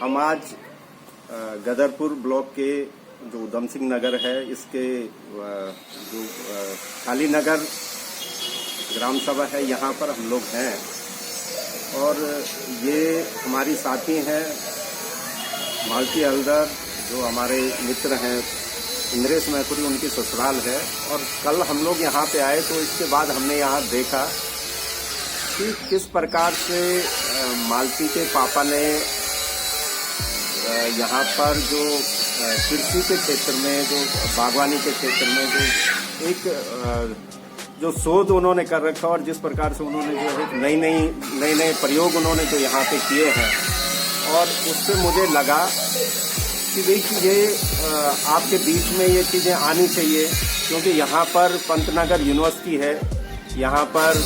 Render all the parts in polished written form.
हम आज गदरपुर ब्लॉक के जो उधम सिंह नगर है इसके जो काली नगर ग्राम सभा है यहाँ पर हम लोग हैं और ये हमारी साथी हैं मालती हल्दर जो हमारे मित्र हैं इंद्रेश मैकुरी उनकी ससुराल है। और कल हम लोग यहाँ पे आए तो इसके बाद हमने यहाँ देखा कि किस प्रकार से मालती के पापा ने यहाँ पर जो कृषि के क्षेत्र में जो बागवानी के क्षेत्र में जो एक जो शोध उन्होंने कर रखा और जिस प्रकार से उन्होंने जो है नए प्रयोग उन्होंने जो यहाँ पे किए हैं और उससे मुझे लगा कि भाई ये आपके बीच में ये चीज़ें आनी चाहिए, क्योंकि यहाँ पर पंतनगर यूनिवर्सिटी है, यहाँ पर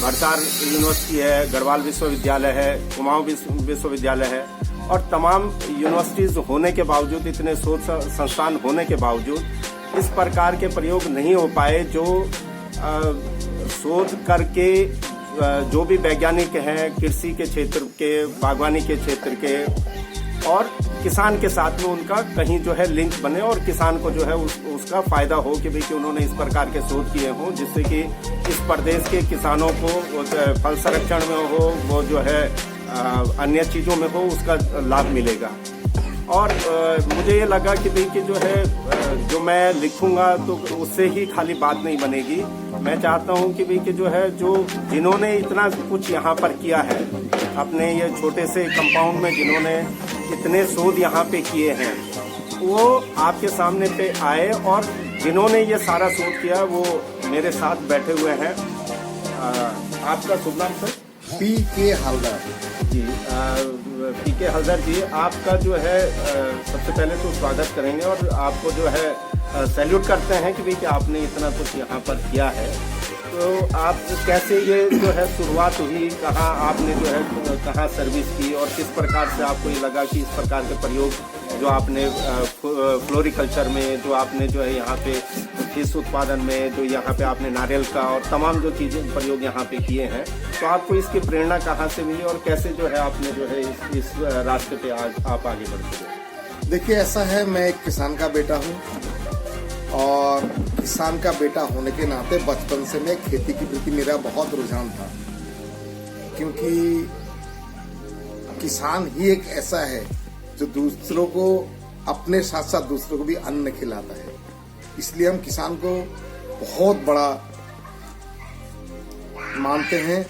भरसार यूनिवर्सिटी है, गढ़वाल विश्वविद्यालय है, कुमाऊं विश्वविद्यालय है और तमाम यूनिवर्सिटीज होने के बावजूद, इतने शोध संस्थान होने के बावजूद इस प्रकार के प्रयोग नहीं हो पाए जो शोध करके जो भी वैज्ञानिक हैं कृषि के क्षेत्र के, बागवानी के क्षेत्र के और किसान के साथ में उनका कहीं जो है लिंक बने और किसान को जो है उसका फायदा हो कि भाई कि उन्होंने इस प्रकार के शोध किए हों जिससे कि इस प्रदेश के किसानों को फल संरक्षण में हो, वो जो है अन्य चीज़ों में हो, उसका लाभ मिलेगा। और मुझे ये लगा कि भाई कि जो है जो मैं लिखूंगा तो उससे ही खाली बात नहीं बनेगी। मैं चाहता हूं कि भाई कि जो है जो जिन्होंने इतना कुछ यहाँ पर किया है अपने ये छोटे से कंपाउंड में, जिन्होंने इतने शोध यहाँ पे किए हैं, वो आपके सामने पे आए और जिन्होंने ये सारा शोध किया वो मेरे साथ बैठे हुए हैं। आपका शुभ नाम सर? पी.के. हल्दर जी। पी.के. हल्दर जी, आपका जो है सबसे पहले तो स्वागत करेंगे और आपको जो है सैल्यूट करते हैं कि भाई कि आपने इतना कुछ यहाँ पर किया है। तो आप कैसे ये जो है शुरुआत हुई, कहाँ आपने जो है कहाँ सर्विस की और किस प्रकार से आपको ये लगा कि इस प्रकार के प्रयोग जो आपने फ्लोरिकल्चर में, जो आपने जो है यहाँ पे फिश उत्पादन में, जो यहाँ पे आपने नारियल का और तमाम जो चीज़ें प्रयोग यहाँ पे किए हैं, तो आपको इसकी प्रेरणा कहाँ से मिली और कैसे जो है आपने जो है इस रास्ते पे आज आप आगे बढ़ते हैं? देखिए, ऐसा है, मैं एक किसान का बेटा हूँ और किसान का बेटा होने के नाते बचपन से मैं खेती के प्रति मेरा बहुत रुझान था, क्योंकि किसान ही एक ऐसा है जो दूसरों को अपने साथ साथ दूसरों को भी अन्न खिलाता है। इसलिए हम किसान को बहुत बड़ा मानते हैं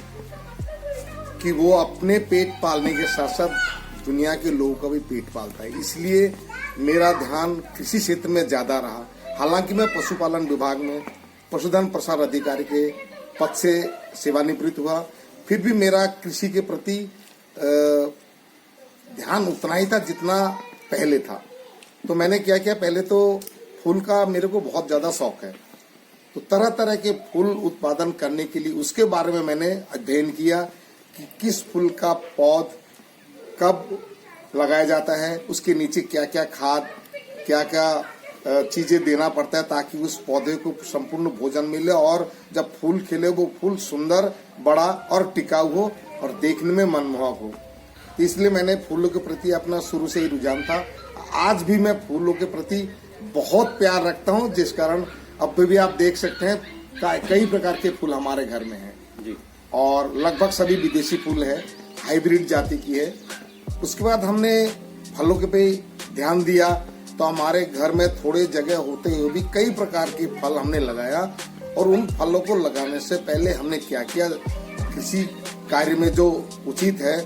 कि वो अपने पेट पालने के साथ साथ दुनिया के लोगों का भी पेट पालता है। इसलिए मेरा ध्यान कृषि क्षेत्र में ज्यादा रहा। हालांकि मैं पशुपालन विभाग में पशुधन प्रसार अधिकारी के पद से सेवानिवृत्त हुआ, फिर भी मेरा कृषि के प्रति ध्यान उतना ही था जितना पहले था। तो मैंने क्या किया, पहले तो फूल का मेरे को बहुत ज्यादा शौक है, तो तरह तरह के फूल उत्पादन करने के लिए उसके बारे में मैंने अध्ययन किया कि किस फूल का पौध कब लगाया जाता है, उसके नीचे क्या क्या खाद, क्या क्या चीजें देना पड़ता है ताकि उस पौधे को संपूर्ण भोजन मिले और जब फूल खिले वो फूल सुंदर, बड़ा और टिकाऊ हो और देखने में मनमोहक हो। तो इसलिए मैंने फूलों के प्रति अपना शुरू से ही रुझान था। आज भी मैं फूलों के प्रति बहुत प्यार रखता हूं, जिस कारण अब भी आप देख सकते हैं कई प्रकार के फूल हमारे घर में हैं जी, और लगभग सभी विदेशी फूल है, हाइब्रिड जाति की है। उसके बाद हमने फलों के पे ध्यान दिया, तो हमारे घर में थोड़े जगह होते हुए भी कई प्रकार के फल हमने लगाया। और उन फलों को लगाने से पहले हमने क्या किया, कृषि कार्य में जो उचित है,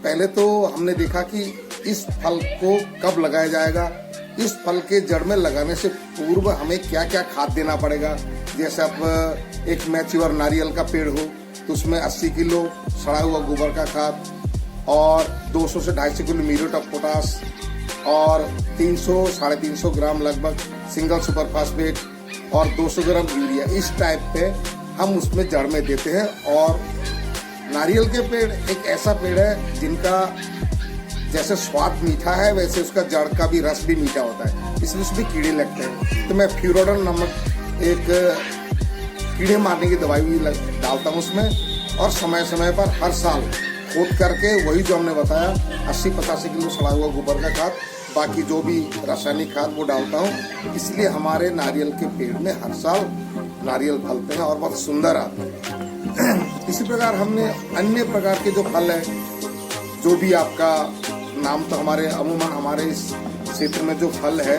पहले तो हमने देखा कि इस फल को कब लगाया जाएगा, इस फल के जड़ में लगाने से पूर्व हमें क्या क्या खाद देना पड़ेगा। जैसे अब एक मैच्योर नारियल का पेड़ हो तो उसमें 80 किलो सड़ा हुआ गोबर का खाद और 200 से 250 किलो म्यूरेट ऑफ पोटास और 300-350 ग्राम लगभग सिंगल सुपर फास्फेट और 200 ग्राम यूरिया, इस टाइप पे हम उसमें जड़ में देते हैं। और नारियल के पेड़ एक ऐसा पेड़ है जिनका जैसे स्वाद मीठा है वैसे उसका जड़ का भी रस भी मीठा होता है, इसलिए उसमें कीड़े लगते हैं। तो मैं फ्यूरोडन नामक एक कीड़े मारने की दवाई भी डालता हूँ उसमें, और समय समय पर हर साल खोद करके वही जो हमने बताया 80-85 किलो सड़ा हुआ गोबर का खाद, बाकी जो भी रासायनिक खाद वो डालता हूँ। इसलिए हमारे नारियल के पेड़ में हर साल नारियल फलते हैं और बहुत सुंदर आते हैं। इसी प्रकार हमने अन्य प्रकार के जो फल है, जो भी आपका नाम तो हमारे अमूमन हमारे इस क्षेत्र में जो फल है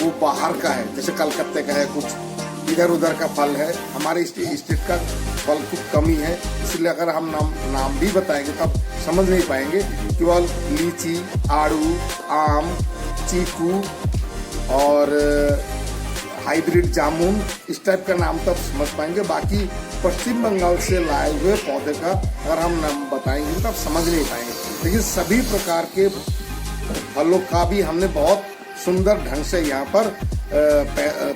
वो बाहर का है, जैसे कलकत्ते का है, कुछ इधर उधर का फल है। हमारे स्टेट का फल कुछ कमी है, इसलिए अगर हम नाम भी बताएंगे तो आप समझ नहीं पाएंगे। केवल लीची, आड़ू, आम, चीकू और हाइब्रिड जामुन इस टाइप का नाम तो आप समझ पाएंगे। बाकी पश्चिम बंगाल से लाए हुए पौधे का अगर हम नाम बताएंगे तो आप समझ नहीं पाएंगे। लेकिन सभी प्रकार के फलों का भी हमने बहुत सुंदर ढंग से यहाँ पर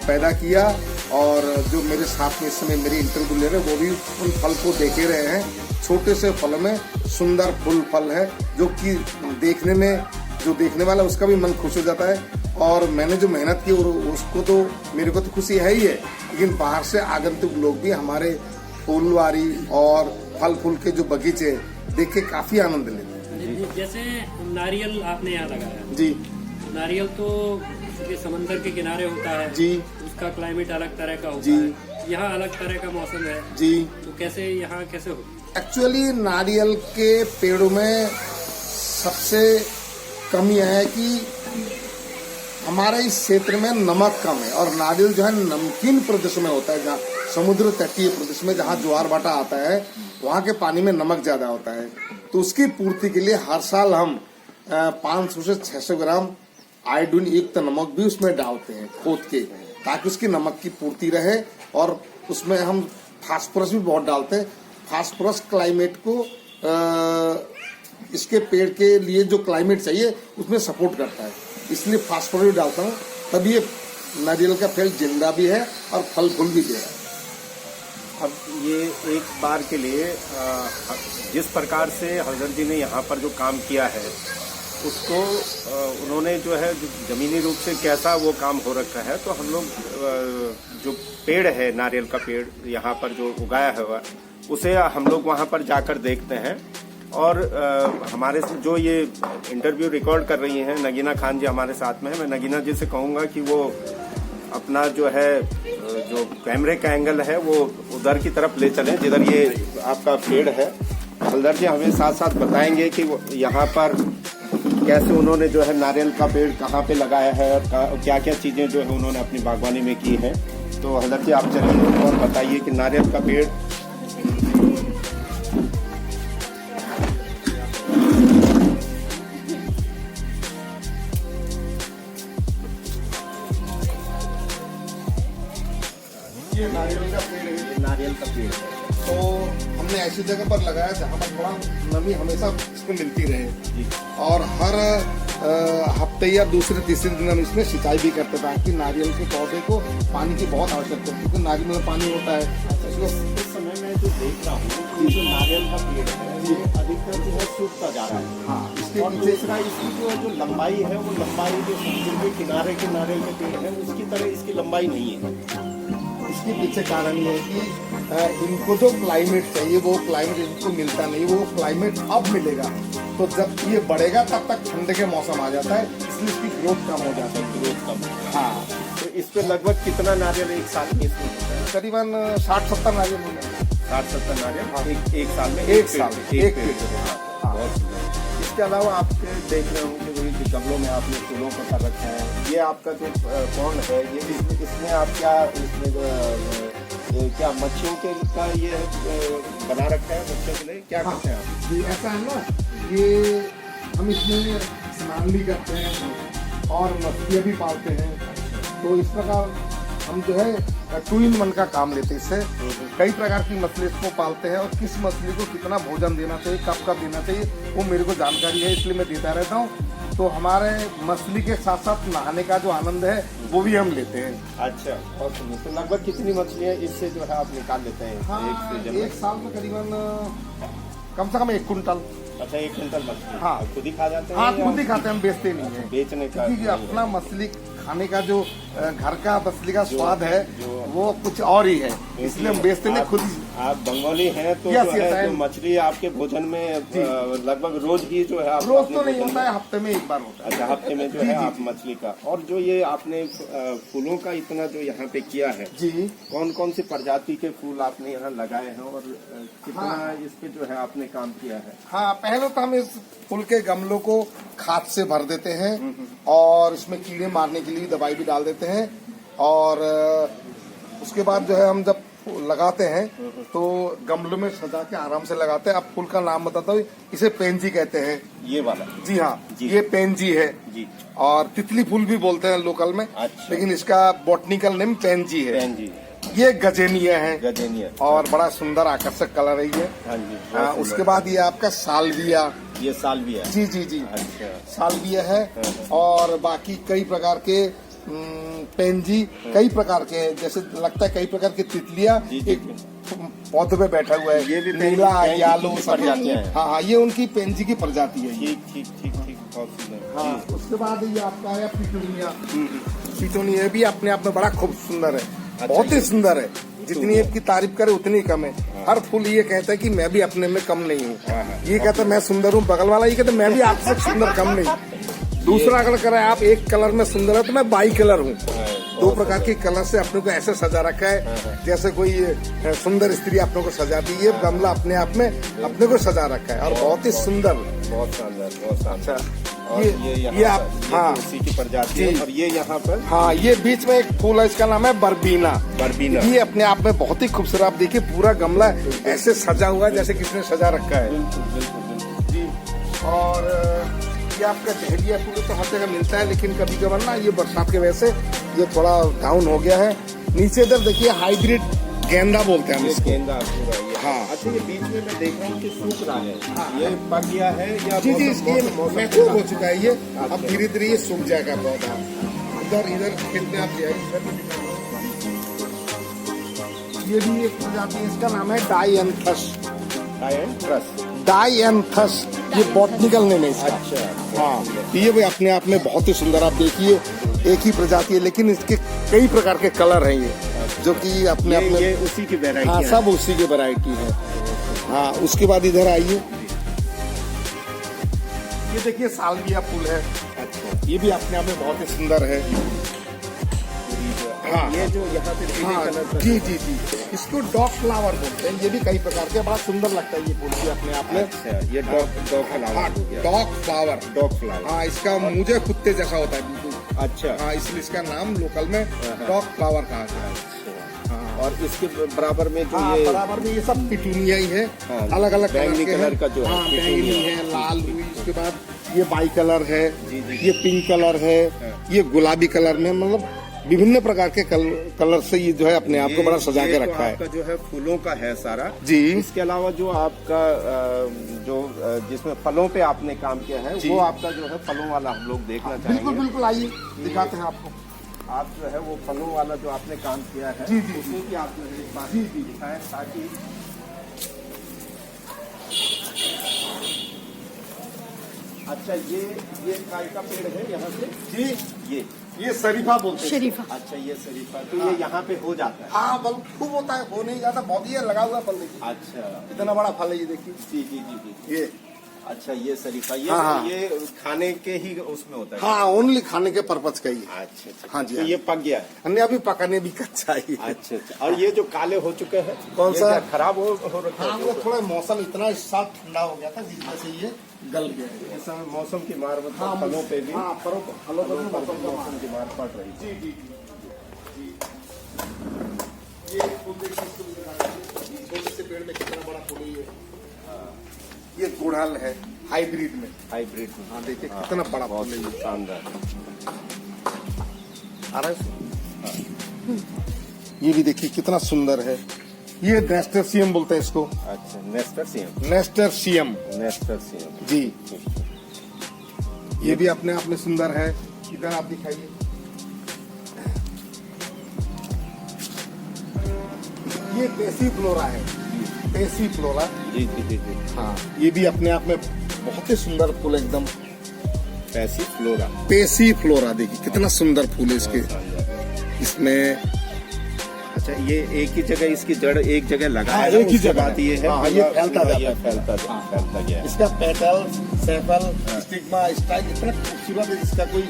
पैदा किया, और जो मेरे साथ में इस समय मेरी इंटरव्यू ले रहे हैं वो भी उन फल को देखे रहे हैं। छोटे से फल में सुंदर फल है, जो कि देखने में जो देखने वाला उसका भी मन खुश हो जाता है। और मैंने जो मेहनत की उसको तो मेरे को तो खुशी है ही है, लेकिन बाहर से आगंतुक लोग भी हमारे फूलवारी और फल फूल के जो बगीचे देख के काफी आनंद लेते हैं। जैसे नारियल आपने यहाँ लगाया जी, नारियल तो चूंकि समंदर के किनारे होता है जी, उसका क्लाइमेट अलग तरह का होता जी, है, यहाँ अलग तरह का मौसम है जी। तो कैसे यहाँ कैसे हो? एक्चुअली नारियल के पेड़ों में सबसे कमी है कि हमारे इस क्षेत्र में नमक कम है, और नारियल जो है नमकीन प्रदेश में होता है, जहाँ समुद्र तटीय प्रदेश में जहाँ ज्वार भाटा आता है वहाँ के पानी में नमक ज्यादा होता है। तो उसकी पूर्ति के लिए हर साल हम 500 से 600 ग्राम आयोडीन युक्त नमक भी उसमें डालते हैं खोद के, ताकि उसकी नमक की पूर्ति रहे। और उसमें हम फास्फोरस भी बहुत डालते हैं। फास्फोरस क्लाइमेट को इसके पेड़ के लिए जो क्लाइमेट चाहिए उसमें सपोर्ट करता है, इसलिए फास्फोरस भी डालता हूँ। तब ये नारियल का पेड़ जिंदा भी है और फल फूल भी दे रहा है। अब ये एक बार के लिए जिस प्रकार से हजरत जी ने यहाँ पर जो काम किया है उसको उन्होंने जो है जमीनी रूप से कैसा वो काम हो रखा है, तो हम लोग जो पेड़ है नारियल का पेड़ यहाँ पर जो उगाया हुआ उसे हम लोग वहाँ पर जाकर देखते हैं। और हमारे जो ये इंटरव्यू रिकॉर्ड कर रही हैं नगीना खान जी हमारे साथ में है, मैं नगीना जी से कहूँगा कि वो अपना जो है जो कैमरे का एंगल है वो उधर की तरफ ले चलें जिधर ये आपका पेड़ है। हलदर जी हमें साथ साथ बताएंगे कि यहाँ पर कैसे उन्होंने जो है नारियल का पेड़ कहाँ पे लगाया है और क्या क्या चीज़ें जो है उन्होंने अपनी बागवानी में की है। तो हलदर जी आप चलिए और बताइए कि नारियल का पेड़ ये नारियल का पेड़ है, नारियल का पेड़ है तो हमने ऐसी जगह पर लगाया जहाँ पर थोड़ा नमी हमेशा इसको मिलती रहे, और हर हफ्ते या दूसरे तीसरे दिन हम इसमें सिंचाई भी करते हैं, ताकि नारियल के पौधे को पानी की बहुत आवश्यकता है, क्योंकि नारियल में पानी होता है। इस समय मैं जो देख रहा हूँ कि जो नारियल का पेड़ है ये अधिकतर जो है सूखता जा रहा है। हाँ, इसके और दूसरा इसकी जो लंबाई है वो लंबाई जो समुद्र के किनारे के नारियल के पेड़ है उसकी तरह इसकी लंबाई नहीं है। इसके पीछे कारण ये है कि इनको जो क्लाइमेट चाहिए वो क्लाइमेट इनको मिलता नहीं, वो क्लाइमेट अब मिलेगा। तो जब ये बढ़ेगा तब तक ठंड के मौसम आ जाता है, इसलिए इसकी ग्रोथ कम हो जाता है। ग्रोथ कम। हाँ, तो इस पे लगभग कितना नारियल एक साल में इसमें होता है? करीबन 60-70 नारियल हो जाते हैं। 60-70 नारियल हाँ। एक साल में एक साल में, एक एक पेड़ पेड़। से। हाँ। बहुत सुंदर। इसके अलावा आप देख रहे होंगे वही कि गमलों में आपने फूलों को कर रखा है। ये आपका जो पौंड है ये इसमें आप क्या इसमें क्या मच्छियों के का ये बना रखा है बच्चों के लिए क्या करते हैं आप? ये ऐसा है ना, ये हम इसमें स्नान भी करते हैं और मछलियाँ भी पालते हैं। तो इस प्रकार हम जो है 2 in 1 का काम लेते हैं। इससे कई प्रकार की मछली इसको पालते हैं, और किस मछली को कितना भोजन देना चाहिए, कब कब देना चाहिए वो मेरे को जानकारी है, इसलिए मैं देता रहता हूँ। तो हमारे मछली के साथ साथ नहाने का जो आनंद है वो भी हम लेते हैं। अच्छा, और सुनिए तो लगभग कितनी मछलियाँ इससे जो है आप निकाल लेते हैं? हाँ, एक साल में करीबन कम से कम 1 कुंटल। अच्छा, 1 कुंटल मछली? हाँ, खुद ही खा जाते हैं? हाँ, खुद ही खाते हैं, हम बेचते नहीं है। बेचने का क्योंकि अपना मछली खाने का जो घर का तसली का स्वाद है वो कुछ और ही है, इसलिए हम बेचते नहीं खुद ही। आप बंगाली हैं तो Yes, जो yes, है I तो am. मछली आपके भोजन में लगभग रोज ही जो है आप रोज अपने तो नहीं भोजन होता में- है, हफ्ते में एक बार होता है। अच्छा, हफ्ते में जो है आप मछली का, और जो ये आपने फूलों का इतना जो यहाँ पे किया है, जी कौन कौन सी प्रजाति के फूल आपने यहाँ लगाए हैं और कितना हाँ। इस पे जो है आपने काम किया है? हाँ, पहले तो हम इस फूल के गमलों को खाद से भर देते हैं और इसमें कीड़े मारने के लिए दवाई भी डाल देते हैं, और उसके बाद जो है हम जब लगाते हैं तो गमलों में सजा के आराम से लगाते हैं। अब फूल का नाम बताता हूँ, इसे पेंजी कहते हैं। ये वाला? जी हाँ, जी। ये पेंजी है जी। और तितली फूल भी बोलते हैं लोकल में। अच्छा। लेकिन इसका बॉटनिकल नेम पेंजी है। पेंजी, ये गजेनिया है गजेनिया, और बड़ा सुंदर आकर्षक कलर है ये। हाँ जी। हाँ, उसके बाद ये आपका सालविया। ये सालविया? जी जी जी, अच्छा। सालविया है। और बाकी कई प्रकार के पेंजी कई प्रकार के हैं, जैसे लगता है कई प्रकार की तितलियां जी, जी, एक पौधे पे बैठा हुआ है। ये भी नीला पेंजी यालो की सब प्रजातियां हैं। हाँ हाँ, ये उनकी पेंजी की प्रजाति है ये। ठीक ठीक ठीक ठीक, बहुत सुंदर। हाँ, उसके बाद ये आपका है पिटूनिया। पिटूनिया भी अपने आप में बड़ा खूब सुंदर है, बहुत ही सुंदर है। जितनी इसकी तारीफ करे उतनी कम है। हर फूल ये कहता है कि मैं भी अपने में कम नहीं हूँ। ये कहता है मैं सुंदर हूँ, बगल वाला ये कहता है मैं भी आपसे सुंदर कम नहीं। दूसरा अगर करे आप एक कलर में सुंदर है तो मैं बाई कलर हूँ। दो प्रकार के कलर से अपने को ऐसे सजा रखा है जैसे कोई सुंदर स्त्री अपने को सजाती है। गमला अपने आप में अपने को सजा रखा है और बहुत ही सुंदर, बहुत शानदार, बहुत शानदार। और ये आप हाँ उसी की प्रजाति है। और ये यहाँ पर हाँ, ये बीच में एक फूल है, इसका नाम है बरबीना। बरबीना, ये अपने आप में बहुत ही खूबसूरत। आप देखिए पूरा गमला ऐसे सजा हुआ है जैसे किसी ने सजा रखा है। बिल्कुल बिल्कुल बिल्कुल। जी, और ये आपका डहलिया फूल तो हर जगह मिलता है, लेकिन कभी कभार ना ये बरसात की वजह से ये थोड़ा डाउन हो गया है। नीचे इधर देखिए हाइब्रिड गेंदा बोलते हैं हम ये इसको। गेंदा पूरा ये। हाँ। अच्छा, ये बीच में मैं देख रहा हूँ कि सूख रहा है। ये पक गया है या जी जी, मौसम- इसकी मौसम- मैच्योर हो चुका है ये। अब धीरे धीरे ये सूख जाएगा पौधा। इधर इधर खेत में आप ये भी एक प्रजाति है, इसका नाम है डायंथस। डायंथस, ये बॉटनिकल नेम है इसका। अच्छा, हाँ, ये भी अपने आप में बहुत ही सुंदर। आप देखिए एक ही प्रजाति है लेकिन इसके कई प्रकार के कलर हैं ये, जो कि अपने आप में ये उसी की वैरायटी हाँ है। सब उसी की वैरायटी है। हाँ, उसके बाद इधर आइए, ये देखिए सालविया फूल है। अच्छा, ये भी अपने आप में बहुत ही सुंदर है। हाँ। ये जो यहाँ पे पीले हाँ, कलर का- जी जी जी, इसको डॉग फ्लावर बोलते हैं। ये भी कई प्रकार के, बड़ा सुंदर लगता है ये फूल भी अपने आप में। अच्छा, ये डॉग फ्लावर हो गया। Dog flower. Dog flower. हाँ, इसका मुझे कुत्ते जैसा होता है बिल्कुल। अच्छा। हाँ, इसलिए इसका नाम लोकल में डॉग फ्लावर कहा गया है। और इसके बराबर में जो हाँ, ये बराबर में ये सब पिटूनिया ही है। हाँ, अलग अलग बैंगनी कलर हैं। का जो है, हाँ, पिटूनिया। बैंगनी है, लाल हुई, उसके बाद ये बाई कलर है, जी, जी। ये पिंक कलर है, ये गुलाबी कलर में, मतलब विभिन्न प्रकार के कलर से ये जो है अपने आप को बड़ा सजा के ये तो रखा है। आपका जो है फूलों का है सारा। जी। इसके अलावा जो आपका जिसमें फलों पे आपने काम किया है, जी। वो आपका जो है फलों वाला हम लोग देखना बिल्कुल चाहेंगे। बिल्कुल, आइए दिखाते हैं आपको। आप जो है वो फलों वाला जो आपने काम किया है, जी, जी। उसमें भी आप जो है एक बार दिखाएं ताकि अच्छा, ये काय का पेड़ है यहाँ से? जी, ये शरीफा बोलते हैं। शरीफा। अच्छा, ये शरीफा तो ये यहाँ पे हो जाता है। हाँ, बल खूब होता है, हो नहीं जाता, बहुत ही लगा हुआ फल। देखिए अच्छा, इतना बड़ा फल है ये, देखिए जी जी जी जी। ये। अच्छा, ये शरीफा, ये हाँ, हाँ। ये खाने के ही उसमें होता है। हाँ, ओनली खाने के पर्पज का ही है। अच्छा अच्छा। हाँ जी, तो हाँ। ये पक गया है। अन्य अभी पकाने भी कच्चा ही है। अच्छा अच्छा। और ये जो काले हो चुके हैं, कौन ये सा? क्या खराब हो रखा हाँ, है? वो थोड़ा मौसम इतना इस साल ठंडा हो गया था जिस वजह से ये गल गया है। इस समय मौसम की मार मतलब हाँ, फलों पे भी हाँ, फलों पर भी मौसम की मार पड़ रही है। जी जी जी। ये फूल देखिए, इसको भी दिखा दीजिए। छोटे से पेड़ में कितना बड़ा फूल है ये। ये गुड़हल है हाइब्रिड में। हाइब्रिड। हाँ, देखिए कितना बड़ा बहुत फूल है ये। शानदार। आ रहा है? ये भी देखिए कितना सुंदर है। ये नेस्टरसियम बोलते हैं इसको। अच्छा, नेस्टरसियम। नेस्टरसियम नेस्टरसियम। जी, ये भी अपने आप में सुंदर है। इधर आप दिखाइए। ये पेसी फ्लोरा है, पेसी फ्लोरा। जी जी जी जी। हाँ, ये भी अपने आप में बहुत ही सुंदर फूल एकदम। पैसी फ्लोरा। पेसी फ्लोरा, देखिए कितना सुंदर फूल है इसके। इसमें अच्छा, ये एक ही जगह इसकी जड़ एक जगह लगा हाँ, है, एक ही उसके जगह बाद ये है हाँ, ये फैलता जाता ये है। फैलता गया है। इसका पेटल, सेपल, स्टिग्मा, स्टाइल इतना खूबसूरत है, इसका कोई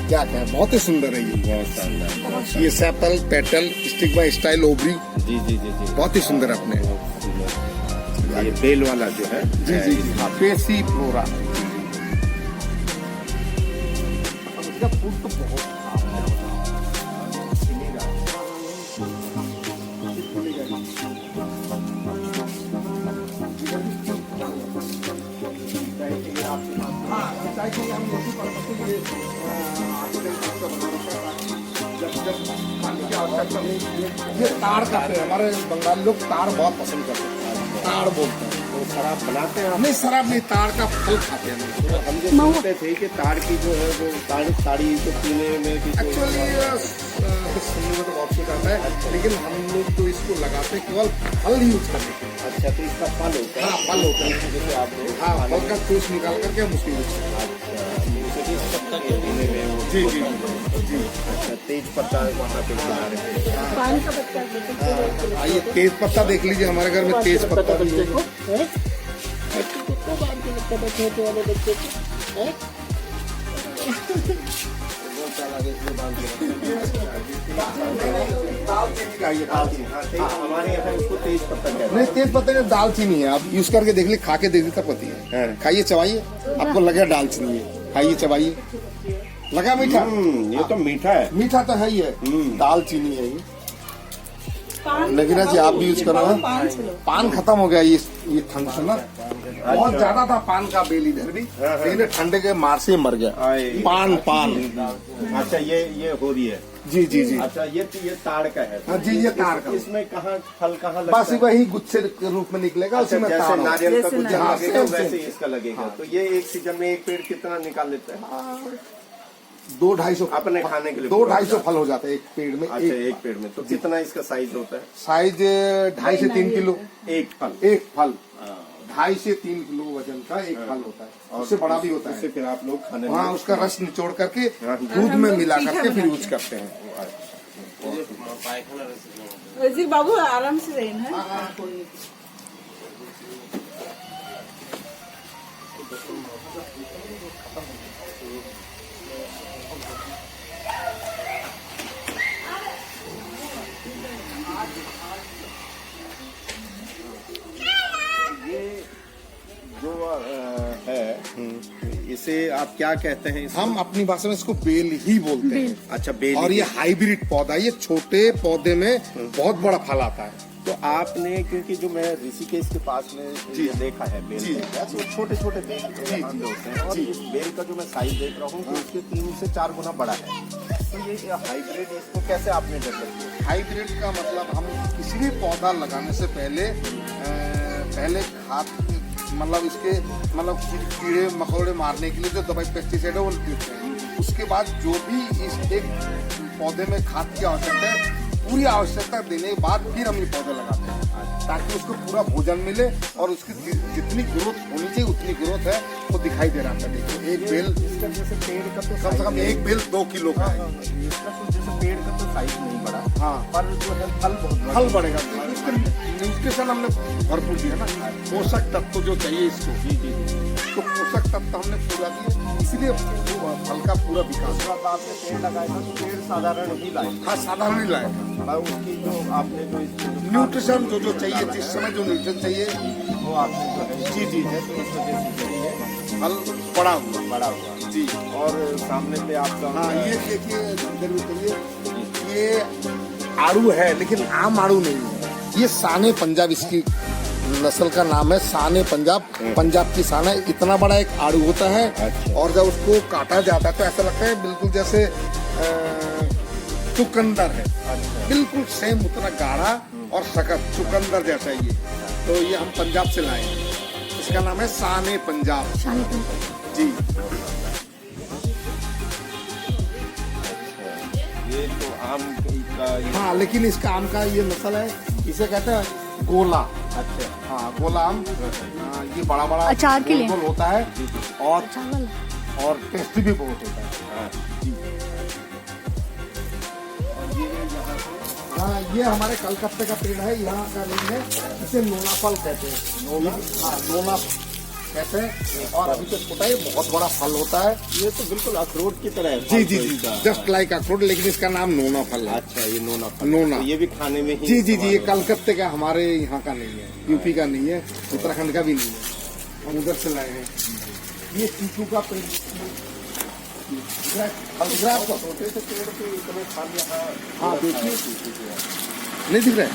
क्या है, बहुत ही सुंदर है ये। बहुत शानदार। ये sepal, petal, stigma, style, ovary, जी जी जी जी, बहुत ही सुंदर है अपने। ये बेल वाला जो है। जी जी जी, हाँ, पेसी फ्लोरा। इसका फूल तो बहुत ये ताड़ का पेड़, हमारे बंगाली लोग ताड़ बहुत पसंद करते हैं, ताड़ बोलते हैं। तो शराब बनाते हैं आप? नहीं, शराब नहीं, ताड़ का फल खाते हैं। तो हम जो सुनते थे कि ताड़ की जो है वो ताड़ी तो पीने में भी कोई- एक्चुअली सुनने में तो बहुत कुछ आता है, लेकिन हम लोग तो इसको लगाते हैं केवल फल यूज करते हैं। अच्छा, तो इसका फल होता है? हाँ, फल होता है, जैसे आप लोग हाँ, फल का जूस निकाल करके हम उसको यूज करते हैं। पीने में वो- जी जी जी। अच्छा, तेज पत्ता वहाँ पे किनारे पे। पान का पत्ता आइए, तेज पत्ता देख लीजिए, हमारे घर में तेज पत्ता भी है। छोटे वाले बच्चे को हैं? हाँ, हमारे यहाँ उसको तेज पत्ता कहते हैं। नहीं, तेज पत्ते में दालचीनी है, आप यूज करके देख लीजिए, खा के देख लीजिए, तब पति है। खाइए, चबाइए, आपको लगेगा दालचीनी है। खाइए, चबाइए, लगा मीठा? ये तो मीठा है। मीठा तो है ही है, दालचीनी है ये। नगीना जी, आप भी यूज करो। पान खत्म हो गया ये ठंड से ना, बहुत ज्यादा था पान का बेल इधर भी, लेकिन ठंडे के मार से मर गया। आए। पान। अच्छा, ये हो रही है। जी जी जी, अच्छा, ये ताड़ का है। हाँ जी, ये ताड़ का। इसमें कहाँ फल कहाँ लगता बस है? वही गुच्छे के रूप में निकलेगा, अच्छा, उसी में जैसे ताड़ होगा। नारियल का जैसे गुच्छा नारियल। लगेगा हाँ, वैसे ही इसका लगेगा। तो ये एक सीजन में एक पेड़ कितना निकाल लेता है? 200-250 अपने खाने के लिए? 200-250 फल हो जाता है एक पेड़ में। अच्छा, एक पेड़ में। तो कितना इसका साइज होता है? साइज 2.5 से 3 किलो एक फल? एक फल 2.5 से 3 किलो वजन का एक फल होता है, उससे बड़ा भी होता उससे है। फिर आप लोग खाने में? हाँ, उसका रस निचोड़ करके हाँ। दूध में मिला करके फिर यूज करते हैं। वजीर बाबू आराम से रहना है। जो है इसे आप क्या कहते हैं इसको? हम अपनी भाषा में इसको बेल ही बोलते हैं। अच्छा, बेल। और ये हाइब्रिड पौधा, ये छोटे पौधे में बहुत बड़ा फल आता है। तो आपने, क्योंकि जो मैं ऋषिकेश के पास में ये देखा है बेल, जी। तो छोटे छोटे बेल यहाँ पे होते हैं, और इस बेल का जो मैं साइज देख रहा हूँ कि उसके 3 से 4 गुना बड़ा है। तो ये हाइब्रिड, इसको कैसे आपने डेवलप किया? हाइब्रिड का मतलब, हम किसी भी पौधा लगाने से पहले खाद, मतलब इसके मतलब कीड़े मकोड़े मारने के लिए जो दवाई पेस्टिसाइड है वो देते हैं। उसके बाद जो भी इस एक पौधे में खाद की आवश्यकता है, पूरी आवश्यकता देने के बाद फिर हम ये पौधे लगाते हैं, ताकि उसको पूरा भोजन मिले और उसकी जितनी ग्रोथ होनी चाहिए उतनी ग्रोथ है वो दिखाई दे रहा है। देखिए, एक बेल इसका जैसे पेड़ का तो कम से कम एक बेल 2 किलो का है। इसका तो जैसे पेड़ का तो साइज नहीं बड़ा, हाँ, पर जो है फल बहुत बड़ा। फल बढ़ेगा। इसका न्यूट्रिशन हमने भरपूर दिया ना, पोषक तत्व जो चाहिए इसको, तो पोषक तत्व हमने पूरा दिया, इसीलिए फल का पूरा विकास। जब आपने पेड़ लगाया था तो पेड़ साधारण ही लाए, हाँ, साधारण ही लाए। और उसकी जो आपने जो न्यूट्रिशन जो चाहिए, जिस समय जो न्यूट्रिशन चाहिए, वो आपने जो है जी जी, है, तो इस वजह से जो है फल बड़ा हुआ जी। और सामने पे आपका हाँ, ये देखिए, इधर भी करिए, ये आड़ू है, लेकिन आम आड़ू नहीं है, ये साने पंजाब इसकी नस्ल का नाम है। साने पंजाब की साना, इतना बड़ा एक आड़ू होता है। अच्छा। और जब उसको काटा जाता है तो ऐसा लगता है बिल्कुल जैसे चुकंदर है, बिल्कुल सेम, उतना गाढ़ा और सख्त चुकंदर जैसा ये। तो ये हम पंजाब से लाए हैं, इसका नाम है साने पंजाब जी। ये तो आम का हाँ, लेकिन इसका आम का ये नस्ल है, इसे कहते हैं गोला। अच्छा, हाँ, गोला आम। ये बड़ा बड़ा अचार के लिए गोल होता है, और और टेस्टी भी बहुत होता है। हाँ। हाँ, ये हमारे कलकत्ते का पेड़ है, यहाँ का नहीं है, इसे नोना फल कहते हैं। नोना, हाँ नोना कहते हैं। और अभी तो छोटा है, बहुत बड़ा फल होता है। ये तो बिल्कुल अखरोट की तरह है। जी जी फल जी, इसका। जस्ट लाइक अखरोट, लेकिन इसका नाम नोना फल है। अच्छा, ये नोना फल। नोना। तो ये भी खाने में ही जी जी जी, ये इस्तेमाल होता कलकत्ते का, हमारे यहाँ का नहीं है, यूपी का नहीं है, उत्तराखंड का भी नहीं है, हम उधर से लाए हैं। ये चीकू का पेड़, है। छोटे से पेड़ पे इतने फल यहाँ। हाँ, देखिए। नहीं दिख रहा है,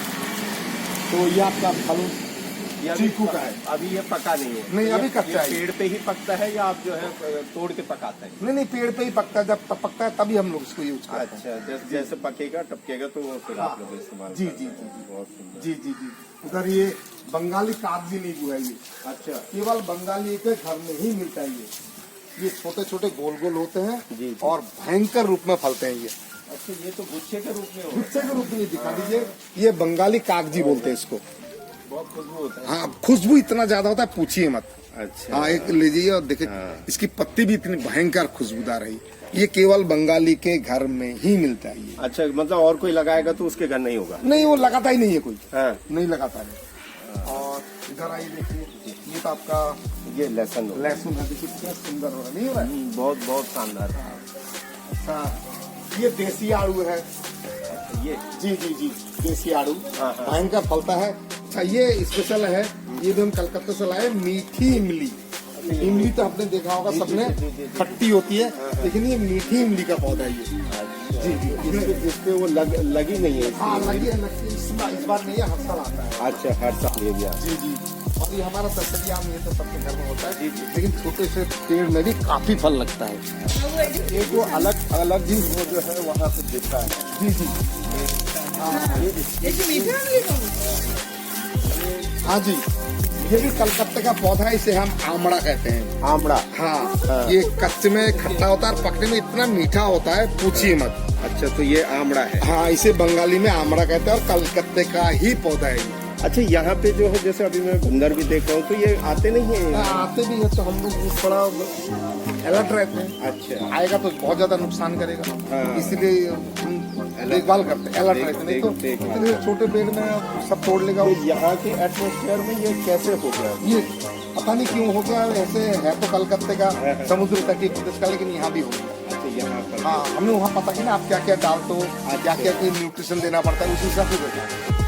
तो ये आपका फल ये अभी चीकू का है। अभी ये पका नहीं है। नहीं, अभी ये कच्चा है। पेड़ पे ही पकता है या आप जो है तोड़ के पकाते हैं? नहीं नहीं, पेड़ पे ही पकता है, जब पकता है तभी हम लोग इसको यूज करते हैं। अच्छा, जैसे पकेगा टपकेगा तो वो फिर आप लोग इस्तेमाल जी, करते जी, हैं। जी, बहुत सुंदर। जी जी जी, उधर ये बंगाली कागजी नींबू है, ये अच्छा केवल बंगाली के घर में ही मिलता है। ये छोटे छोटे गोल गोल होते हैं जी। और भयंकर रूप में फलते हैं। ये अच्छा, ये तो गुच्छे के रूप में हो। गुच्छे के रूप में, ये दिखा दीजिए, ये बंगाली कागजी बोलते हैं इसको। बहुत खुशबू होता है। हाँ, खुशबू इतना ज्यादा होता है, पूछिए मत। अच्छा। हाँ, एक लीजिए और देखिए, हाँ। इसकी पत्ती भी इतनी भयंकर खुशबूदार है। ये केवल बंगाली के घर में ही मिलता है। ये अच्छा, मतलब और कोई लगाएगा तो उसके घर नहीं होगा? नहीं, वो लगाता ही नहीं है कोई, हाँ। नहीं लगाता है। और इधर आइए, देखिए, ये तो आपका ये लहसुन होगा। लहसुन है, देखिए कितना सुंदर हो रहा है, नहीं हो रहा है? बहुत बहुत शानदार। अच्छा, ये देसी आड़ू है। ये जी जी जी, देसी आड़ू हाँ, हाँ। भयंकर फलता है। अच्छा, ये स्पेशल है, ये भी हम कलकत्ते से लाए, मीठी इमली। इमली तो आपने देखा होगा सबने, खट्टी होती है, लेकिन ये मीठी इमली का पौधा है ये। जी जी, जिसपे वो लगी नहीं है। हाँ, लगी है, इस बार नहीं है, हर साल आता है। अच्छा, हर साल ये भी आता जी जी, और ये हमारा दशहरी आम, ये तो सबके घर में होता है। जी जी, लेकिन छोटे से पेड़ में भी काफी फल लगता है। है। ये जो अलग अलग जी वो जो है वहाँ से दिखता है। जी जी, हाँ जी, ये भी कलकत्ते का पौधा है, इसे हम आमड़ा कहते हैं। आमड़ा। हाँ, ये कच्चे में खट्टा होता है और पकने में इतना मीठा होता है, पूछिए मत। अच्छा, तो ये आमड़ा है। हाँ, इसे बंगाली में आमड़ा कहते हैं और कलकत्ते का ही पौधा है ये। अच्छा, यहाँ पे जो है, जैसे अभी मैं बंदर भी देख रहा हूँ, तो ये आते नहीं है? हाँ, आते भी है, तो हम लोग थोड़ा अलर्ट रहते हैं। अच्छा। आएगा तो बहुत ज्यादा नुकसान करेगा, हाँ। इसलिए हम देखभाल करते हैं, अलर्ट रहते हैं। नहीं तो इतने छोटे पेड़ में सब तोड़ लेगा। तो यहाँ के एटमोस्फेयर में ये कैसे हो गया? ये पता नहीं क्यों हो गया, ऐसे है तो कलकत्ते का समुद्र तटीय प्रदेश का, लेकिन यहाँ भी हो गया। अच्छा, यहाँ पर। हाँ, हमें वहाँ पता कि ना आप क्या क्या डालते हो, क्या क्या कोई न्यूट्रिशन देना पड़ता है, उसी हिसाब से देते हैं।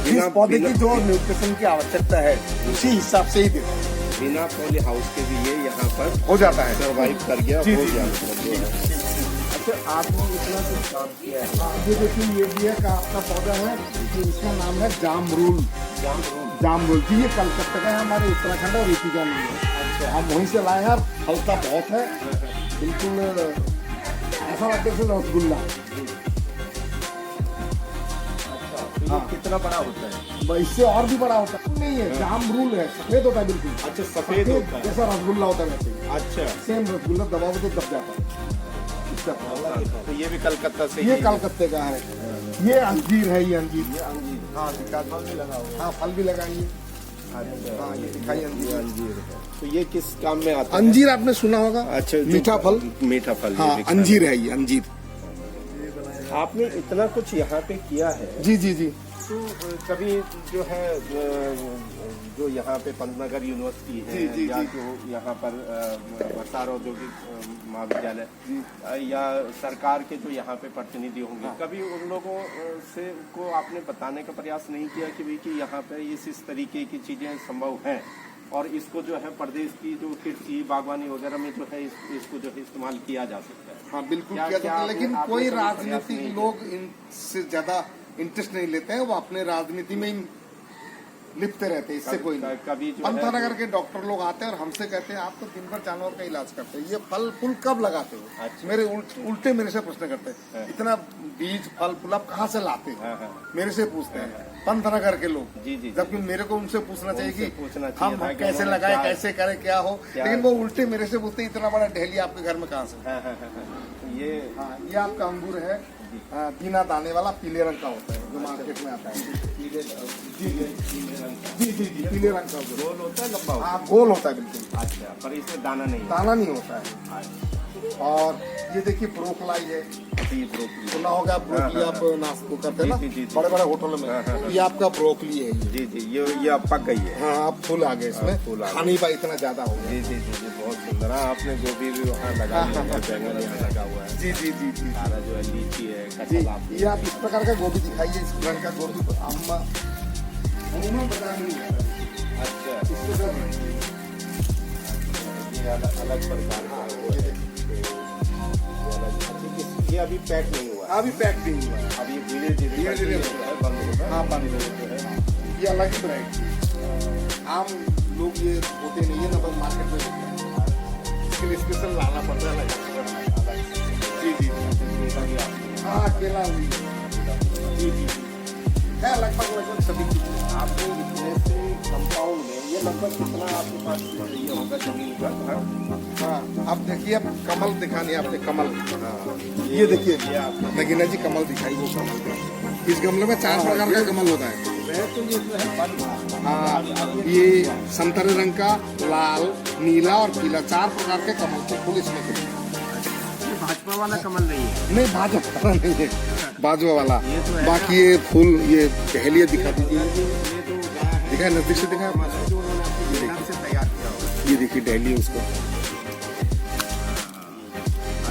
इस पौधे की जो न्यूट्रिशन की आवश्यकता है, उसी हिसाब से ही देते हैं। बिना पॉली हाउस के भी ये यहाँ पर हो जाता है, सर्वाइव कर गया। जी, हो जी, गया जी, मतलब जो है। अच्छा, आपने इतना कुछ काम किया है। हाँ, ये देखिए, ये भी है का आपका पौधा है, कि इसका नाम है जामरूल। जामरूल जी, ये कलकत्ते का है, हमारे उत्तराखंड और यूपी का नहीं है। अच्छा, हम वहीं से लाए हैं, फलता बहुत है, बिल्कुल ऐसा लगता है जैसे रसगुल्ला। तो ये कितना बड़ा होता है? इससे और भी बड़ा होता है, नहीं है, जामरूल है, सफेद होता है बिल्कुल। अच्छा, सफेद होता है। जैसा रसगुल्ला होता है वैसे ही। अच्छा, सेम रसगुल्ला, दबाओ तो दब जाता है। इसका पौधा, तो ये भी कलकत्ता से ये ही- कलकत्ते का है। ये अंजीर है, ये अंजीर। अंजीर। हाँ, फल भी लगा हुआ हाँ, फल भी लगाइए। है। हाँ, ये दिखाई अंजीर। अंजीर है। तो ये किस काम में आता है? अंजीर आपने सुना होगा, अच्छा, जो- मीठा फल। मीठा फल। ये हाँ, भी खाना। अंजीर है ये, अंजीर। आपने इतना कुछ यहाँ पे किया है, जी जी जी, तो कभी जो है जो यहाँ पे पंतनगर यूनिवर्सिटी है, जी, जी, या जी। जो यहाँ पर वसार औद्योगिक महाविद्यालय या सरकार के जो यहाँ पे प्रतिनिधि होंगे, कभी उन लोगों से को आपने बताने का प्रयास नहीं किया कि भाई कि यहाँ पे इस तरीके की चीजें संभव हैं और इसको जो है प्रदेश की जो कृषि बागवानी वगैरह में जो है इसको जो है इस्तेमाल किया जा सकता है? हाँ बिल्कुल क्या- किया क्या जाता है, लेकिन आपने कोई कभी प्रयास राजनीतिक नहीं लोग इनसे ज्यादा इंटरेस्ट नहीं लेते हैं, वो अपने राजनीति में ही लिपते रहते हैं, इससे कोई नहीं। कभी जो है पंतनगर के डॉक्टर लोग आते हैं और हमसे कहते हैं आप तो दिन भर जानवर का इलाज करते हैं, ये फल फूल कब लगाते हो? अच्छा। मेरे उल्टे मेरे से प्रश्न करते हैं, इतना बीज फल फूल आप कहाँ से लाते हाँ, हो? हाँ। मेरे से पूछते हैं। पंद्रह घर के लोग, जी, जी। जबकि मेरे को उनसे पूछना चाहिए उनसे कि पूछना चाहिए हम था कि कैसे उन्होंने लगाए, क्या- कैसे करें, क्या हो, क्या- लेकिन वो उल्टे मेरे से पूछते इतना बड़ा ढेली आपके घर में कहाँ से? हाँ, हाँ, हाँ, हाँ। ये हाँ, ये आपका अंगूर है, बिना दाने वाला, पीले रंग का होता है, जो मार्केट में आता है। पीले पीले रंग का जी जी जी, पीले रंग का अंगूर। गोल होता है, लंबा होता हाँ, गोल होता है बिल्कुल, है। अच्छा, पर इसमें दाना नहीं है। दाना नहीं होता है। अच्छा, और ये देखिए ब्रोकलाई है, ये ब्रोकली। सुना होगा ब्रोकली, हाँ, आप नाश्ता करते हैं ना जी, जी, जी। बड़े बड़े होटलों में, हाँ, हाँ, हाँ। ये आपका ब्रोकली है ये। जी जी, ये अब पक गई है। हाँ, आप फूल आ गए इसमें, फूल आ गए। खाने का इतना ज्यादा हो गया। जी जी जी जी, बहुत सुंदर। हाँ, आपने गोभी भी वहाँ लगा लिया है, बैंगन यहाँ लगा हुआ है, जी जी जी जी सारा जो है लीची है, जी, कटहल आप ये आप इस प्रकार का गोभी दिखाइए, इस रंग का गोभी को अम्मा अमूमन बाजार में नहीं आता। अच्छा, इसको सब ये अलग अलग प्रकार का है, वो है। ये अलग- ये अभी पैक नहीं हुआ है, अभी पैक नहीं हुआ है। अभी धीरे धीरे धीरे-धीरे जो है बंद होगा। हाँ, बंद जो है ये अलग ही वैरायटी, आम लोग ये होते नहीं है ना, बस मार्केट में मिलता है, इसके लिए स्पेशल लाना पड़ता है अलग। जी जी केला भी आपने- हाँ, केला हुई, जी जी है, लगभग लगभग सभी चीजें। आपने इतने से कंपाउंड में ये लगभग कितना आपके पास ये होगा जमीन का? हाँ, आप देखिए, अब कमल दिखानी है आपने, कमल, हाँ, ये देखिए ये आपका नगीना जी कमल दिखाई, वो कमल का। इस गमले में 4 प्रकार का कमल होता है। वह तो ये जो है बन रहा है। हाँ, ये संतरे रंग का, लाल, नीला और पीला, 4 प्रकार के कमल के फूल इसमें खिले हैं। ये भाजपा वाला कमल नहीं है। नहीं, बाजवा वाला नहीं है, बाजवा वाला। ये तो है बाकी ये फूल, ये टहलिए दिखा दीजिए, ये तो गाय है, दिखाए नजदीक से, दिखाए, जो उन्होंने अपने मेहनत से तैयार किया होगा। ये देखिए टहलिए उसको।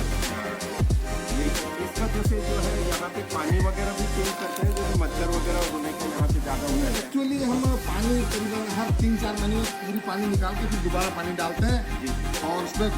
ये इसका जैसे जो है यहाँ पे पानी वगैरह भी चेंज करते हैं, जैसे मच्छर वगैरह होने के यहाँ पे ज्यादा हुआ है। एक्चुअली हम पानी करीबन हर 3-4 महीने में पूरी पानी निकाल के फिर दोबारा पानी डालते हैं, और उसमें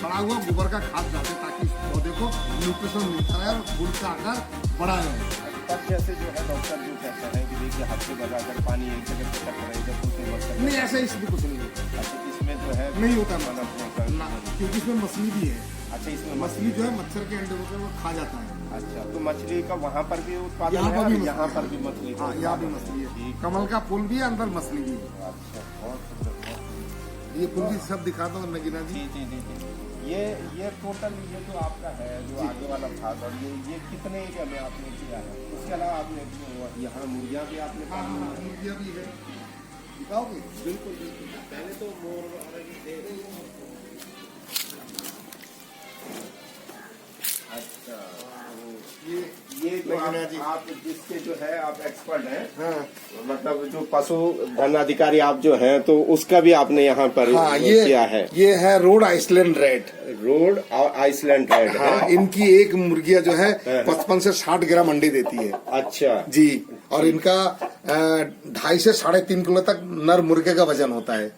सड़ा हुआ गोबर का खाद डालते हैं, ताकि इस पौधे को न्यूट्रिशन मिलता रहे और फूल का आकार बड़ा रहे। तब जैसे जो है डॉक्टर जो कहते हैं कि देखिए हफ्ते भर अगर पानी एक जगह पे टक रहेगा तो उसमें मच्छर नहीं, ऐसा इसमें कुछ नहीं होता, अच्छा, इसमें जो है नहीं होता पनपने ना, का क्योंकि इसमें मछली भी है। अच्छा, इसमें मछली जो है मच्छर के अंडे को वो खा जाता है। अच्छा, तो मछली का वहाँ पर भी उत्पादन यहाँ है पर और भी यहाँ मछली पर भी मछली का हाँ, यहाँ भी उत्पादन मछली है, ठीक। कमल का फूल भी है, अंदर मछली भी है। अच्छा, बहुत सुंदर, बहुत सुंदर। ये फूल भी सब दिखाता हूँ नगीना जी। जी जी जी जी, ये टोटल ये जो आपका है जो आगे वाला भाग, और ये कितने एरिया में आपने किया है? उसके अलावा आपने यहाँ मुर्गियाँ भी आपने हाँ पाली हाँ, हैं? मुर्गियाँ भी है, दिखाओगे? बिल्कुल बिल्कुल, पहले तो मोर वगैरह भी थे। अच्छा, ये जो नगीना जी। आप जिसके जो है आप एक्सपर्ट हैं, हाँ मतलब जो पशु धन अधिकारी आप जो हैं, तो उसका भी आपने यहाँ पर हाँ, किया है। ये है रोड आइसलैंड रेड। रोड और आइसलैंड रेड हाँ, है। इनकी एक मुर्गिया जो है 55 से 60 ग्राम अंडे देती है अच्छा जी, और इनका 2.5 से 3.5 किलो तक नर मुर्गे का वजन होता है।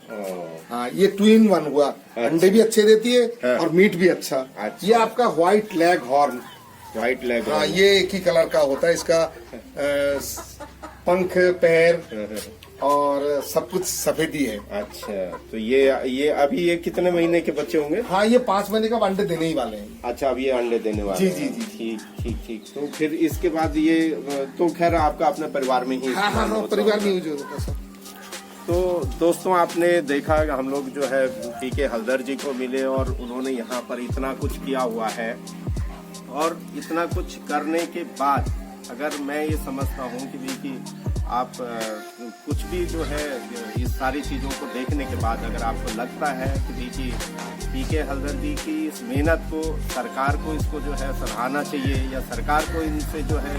हाँ, ये 2-in-1 हुआ, अंडे भी अच्छे देती है और मीट भी अच्छा। अच्छा। ये आपका white leg horn, white leg. हाँ, ये एक ही कलर का होता है, इसका पंख, पैर और सब कुछ सफेदी है। अच्छा, तो ये अभी ये कितने महीने के बच्चे होंगे? हाँ, ये 5 महीने का अंडे देने ही वाले हैं। अच्छा, अब ये अंडे देने वाले जी, हैं। जी, जी। ठीक ठीक ठीक। तो फिर इसके बाद ये तो खैर आपका अपने परिवार में ही हाँ हाँ इस्तेमाल हाँ, होता परिवार होगा। में यूज होता है सब। तो दोस्तों, आपने देखा हम लोग जो है पीके हल्दर जी को मिले और उन्होंने यहाँ पर इतना कुछ किया हुआ है, और इतना कुछ करने के बाद अगर मैं ये समझता हूँ कि देखिए आप कुछ भी जो है इस सारी चीज़ों को देखने के बाद अगर आपको लगता है कि देखिए पीके हल्दर जी की इस मेहनत को सरकार को इसको जो है सराहना चाहिए, या सरकार को इनसे जो है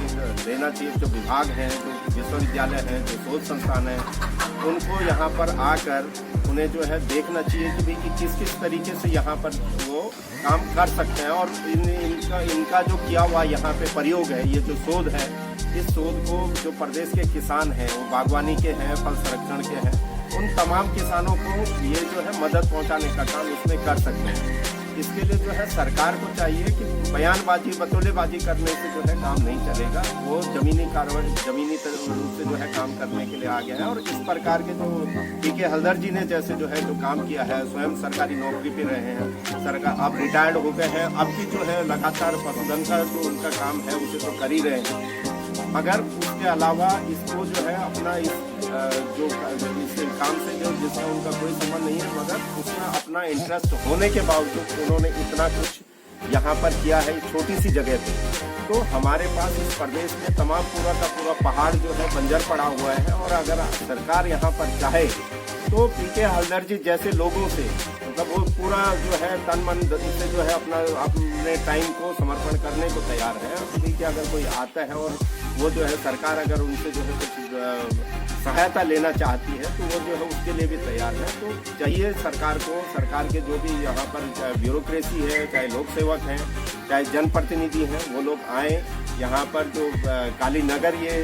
लेना चाहिए। जो विभाग हैं, जो विश्वविद्यालय हैं, जो शोध संस्थान हैं, उनको यहाँ पर आकर उन्हें जो है देखना चाहिए कि भाई कि किस किस तरीके से यहाँ पर वो काम कर सकते हैं, और इनका जो किया हुआ यहाँ पे प्रयोग है, ये जो शोध है, इस शोध को जो प्रदेश के किसान हैं, वो बागवानी के हैं, फल संरक्षण के हैं, उन तमाम किसानों को ये जो है मदद पहुंचाने का काम इसमें कर सकते हैं। इसके लिए जो है सरकार को चाहिए कि बयानबाजी, बतौलेबाजी करने से जो है काम नहीं चलेगा। वो जमीनी कार्रवाई, जमीनी रूप से जो है काम करने के लिए आ गया है। और इस प्रकार के जो पीके हल्दर जी ने जैसे जो है जो काम किया है, स्वयं सरकारी नौकरी पे रहे हैं, सरकार अब रिटायर्ड हो गए हैं, अब भी जो है लगातार पशुधन का जो उनका काम है उसे तो कर ही रहे हैं, मगर उसके उसके अलावा इसको जो है अपना इस काम से जो जिसका उनका कोई संबंध नहीं है, मगर उसमें अपना इंटरेस्ट होने के बावजूद उन्होंने इतना कुछ यहाँ पर किया है छोटी सी जगह पे। तो हमारे पास इस प्रदेश में तमाम पूरा का पूरा पहाड़ जो है बंजर पड़ा हुआ है, और अगर सरकार यहाँ पर चाहे तो पीके हल्दर जी जैसे लोगों से मतलब वो पूरा जो है तन मन से जो है अपने टाइम को समर्पण करने को तैयार है। क्योंकि अगर कोई आता है और वो जो है सरकार अगर उनसे जो है कुछ सहायता लेना चाहती है तो वो जो है उसके लिए भी तैयार है। तो चाहिए सरकार को, सरकार के जो भी यहाँ पर चाहे ब्यूरोक्रेसी है, चाहे लोक सेवक हैं, चाहे जनप्रतिनिधि हैं, वो लोग आए यहाँ पर। जो काली नगर ये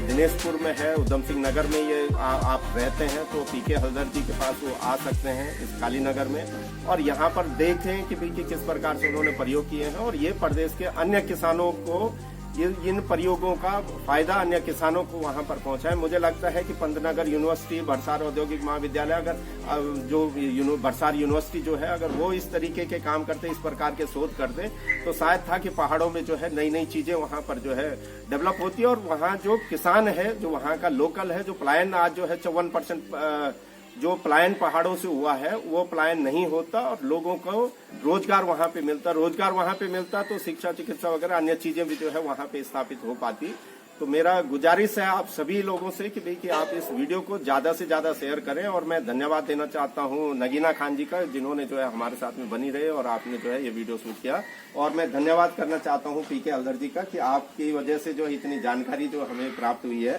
दिनेशपुर में है, उधम सिंह नगर में ये आप रहते हैं तो पीके हल्दर जी के पास वो आ सकते हैं इस काली नगर में, और यहाँ पर देखें कि किस प्रकार से उन्होंने प्रयोग किए हैं, और ये प्रदेश के अन्य किसानों को इन प्रयोगों का फायदा अन्य किसानों को वहां पर पहुंचा है। मुझे लगता है कि पंतनगर यूनिवर्सिटी, भरसार औद्योगिक महाविद्यालय, अगर जो भरसार यूनिवर्सिटी जो है अगर वो इस तरीके के काम करते, इस प्रकार के शोध करते, तो शायद था कि पहाड़ों में जो है नई नई चीजें वहां पर जो है डेवलप होती है, और वहां जो किसान है, जो वहां का लोकल है, जो पलायन आज जो है 54% जो पलायन पहाड़ों से हुआ है वो पलायन नहीं होता, और लोगों को रोजगार वहां पे मिलता। रोजगार वहां पे मिलता तो शिक्षा, चिकित्सा वगैरह अन्य चीजें भी जो है वहां पे स्थापित हो पाती। तो मेरा गुजारिश है आप सभी लोगों से कि भाई कि आप इस वीडियो को ज्यादा से ज्यादा शेयर करें, और मैं धन्यवाद देना चाहता हूं नगीना खान जी का, जिन्होंने जो है हमारे साथ में बनी रहे और आपने जो है ये वीडियो शूट किया। और मैं धन्यवाद करना चाहता हूं पीके हल्दर जी का कि आपकी वजह से जो इतनी जानकारी जो हमें प्राप्त हुई है।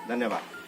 धन्यवाद।